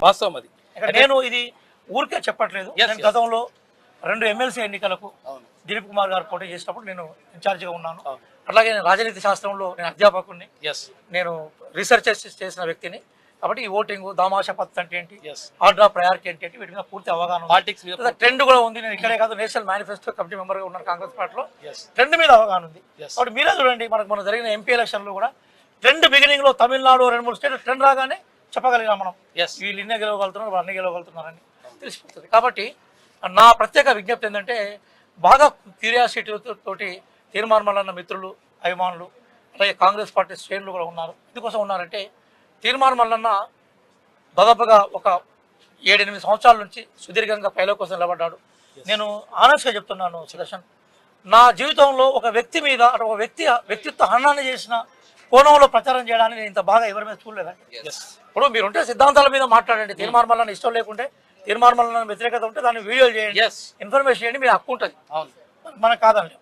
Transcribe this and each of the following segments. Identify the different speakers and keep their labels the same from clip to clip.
Speaker 1: వాస్తవం అది.
Speaker 2: నేను ఇది ఊరికే చెప్పట్లేదు. నేను గతంలో 2 ఎమ్మెల్సీ ఎన్నికలకు దిలీప్ కుమార్ గారు పోటీ చేసినప్పుడు నేను ఇన్ఛార్జిగా ఉన్నాను. అట్లాగే నేను రాజనీతి శాస్త్రంలో నేను అధ్యాపకుడిని, నేను రీసెర్చ్ చేసిన వ్యక్తిని. కాబట్టి ఈ ఓటింగ్, దామాషా పద్ధతి అంటే ఏంటి, ఆర్డర్ ఆఫ్ ప్రయారిటీ అంటే ఏంటి, వీటి మీద పూర్తి అవగాహన, పాలిటిక్స్ ట్రెండ్ కూడా ఉంది. నేను ఇక్కడే కాదు, నేషనల్ మేనిఫెస్టో కమిటీ మెంబర్గా ఉన్నాను కాంగ్రెస్ పార్టీలో. ట్రెండ్ మీద అవగాహన ఉంది. కాబట్టి మీరే చూడండి, మన జరిగిన ఎంపీ ఎలక్షన్లో కూడా ట్రెండ్ బిగినింగ్లో తమిళనాడు 2-3 స్టేట్లు ట్రెండ్ రాగానే చెప్పగలిగాం మనం, వీళ్ళు ఇన్నే గెలవగలుగుతున్నారు, వాళ్ళు అన్నీ గెలవగలుగుతున్నారని తెలిసిపోతుంది. కాబట్టి నా ప్రత్యేక విజ్ఞప్తి ఏంటంటే, బాగా క్యూరియాసిటీ తోటి తీర్మానం మల్లన్న మిత్రులు, అభిమానులు, అలాగే కాంగ్రెస్ పార్టీ శ్రేణులు కూడా ఉన్నారు. ఎందుకోసం ఉన్నారంటే, తీర్మానం మల్లన్న దాదాపుగా ఒక 7-8 సంవత్సరాల నుంచి సుదీర్ఘంగా పైలో కోసం నిలబడ్డాడు. నేను ఆనెస్ట్గా చెప్తున్నాను సుదర్శన్, నా జీవితంలో ఒక వ్యక్తి మీద ఒక వ్యక్తిత్వ హననాన్ని చేసిన కోణంలో ప్రచారం చేయడానికి నేను ఇంత బాగా ఎవరి మీద చూడలేదండి. ఇప్పుడు మీరుంటే సిద్ధాంతాల మీద మాట్లాడండి, తీర్మానం మల్లన్న ఇష్టం లేకుంటే, తీర్మానం మల్లన్న వ్యతిరేకత ఉంటే దాన్ని వీడియో చేయండి, ఇన్ఫర్మేషన్ చేయండి, మీరు హక్కు ఉంటుంది, మనకు కాదండి.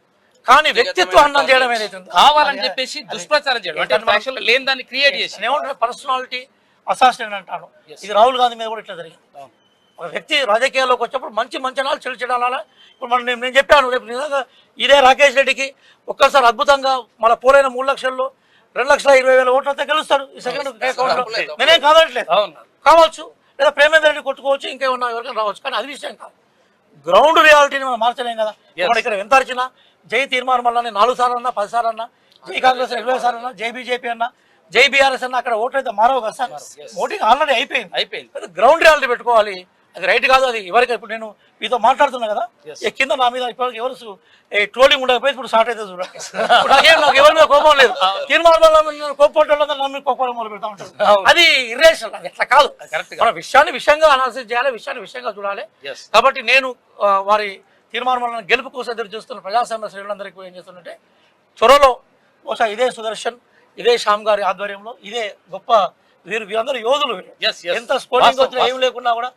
Speaker 2: కానీ వ్యక్తిత్వ హననం చేయడం ఏదైతే
Speaker 1: కావాలని చెప్పేసి దుష్ప్రచారం చేయడం, లేని దాన్ని క్రియేట్ చేసి
Speaker 2: ఏమంటారు, పర్సనాలిటీ అసాసినేషన్ అంటాను. ఇది రాహుల్ గాంధీ మీద కూడా ఇట్లా జరిగింది. ఒక వ్యక్తి రాజకీయాల్లోకి వచ్చినప్పుడు మంచి మంచనాలు చెడు. ఇప్పుడు నేను చెప్పాను, రేపు నిజంగా ఇదే రాకేష్ రెడ్డికి ఒక్కసారి అద్భుతంగా మన పోలైన 3 లక్షల్లో 2,20,000 ఓట్లతో గెలుస్తాడు ఈ సెకండ్ అకౌంట్ లో. నేనేం కాదట్లేదు, కావచ్చు, లేదా ప్రేమేంద్ర రెడ్డి కొట్టుకోవచ్చు, ఇంకేమన్నా ఎవరికైనా రావచ్చు. కానీ అది విషయం కాదు, గ్రౌండ్ రియాలిటీని మనం మార్చలేం కదా. ఇక్కడ ఎంత అరిచినా జై తీర్మానం మల్లన్న 4 సార్లు అన్నా 10 సార్లు అన్నా, జై కాంగ్రెస్ 20 సార్లు అన్నా, జై బీజేపీ అన్నా, జై బీఆర్ఎస్ అన్నా, అక్కడ ఓట్లు అయితే మారవు కదా సార్. ఓటింగ్ ఆల్రెడీ అయిపోయింది. గ్రౌండ్ రియాలిటీ పెట్టుకోవాలి, అది రైట్ కాదు. అది ఎవరికి ఇప్పుడు నేను మీతో మాట్లాడుతున్నా కదా, కింద నా మీద ఇప్పటికి ఎవరు ట్రోలింగ్ ఉండకపోయి ఇప్పుడు స్టార్ట్ అయితే చూడండి. నాకు ఎవరి మీద కోపం లేదు, తీర్మానం కోపం నన్ను కోపం మొదలు పెడతా ఉంటారు. అది ఇర్రేషనల్, అది ఎట్లా కాదు. మన విషయంగా అనాలిసిస్ చేయాలి, విషయంగా చూడాలి. కాబట్టి నేను వారి తీర్మానం గెలుపు కోసం ఎదురు చూస్తున్న ప్రజాస్వామ్య శ్రేణులందరికీ ఏం చేస్తున్నట్టే, త్వరలో బహుశా ఇదే సుదర్శన్, ఇదే శ్యామ్ గారి ఆధ్వర్యంలో, ఇదే గొప్ప వీరందరూ యోధులు, ఎంత స్పోర్టింగ్ వచ్చినా ఏం లేకున్నా కూడా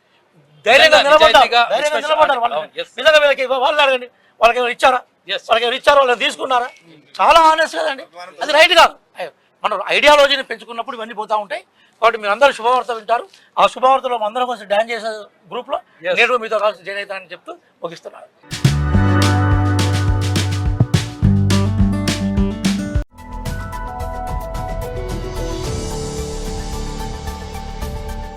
Speaker 2: ధైర్యంగా నిలబడ్డారు. నిజంగా వీళ్ళకి వాళ్ళు అడగండి, వాళ్ళకి ఎవరు ఇచ్చారా, వాళ్ళని తీసుకున్నారా, చాలా ఆనెస్ట్ కదండి. అది రైట్ కాదు. మనం ఐడియాలజీని పెంచుకున్నప్పుడు ఇవన్నీ పోతా ఉంటాయి. కాబట్టి మీరు అందరూ శుభవార్త వింటారు. ఆ శుభవార్తలో అందరం కొంచెం డాన్స్ చేసే గ్రూప్లో నేను మీతో కలిసి జాయిన్ అవుతానని చెప్తూ ముగిస్తున్నాను.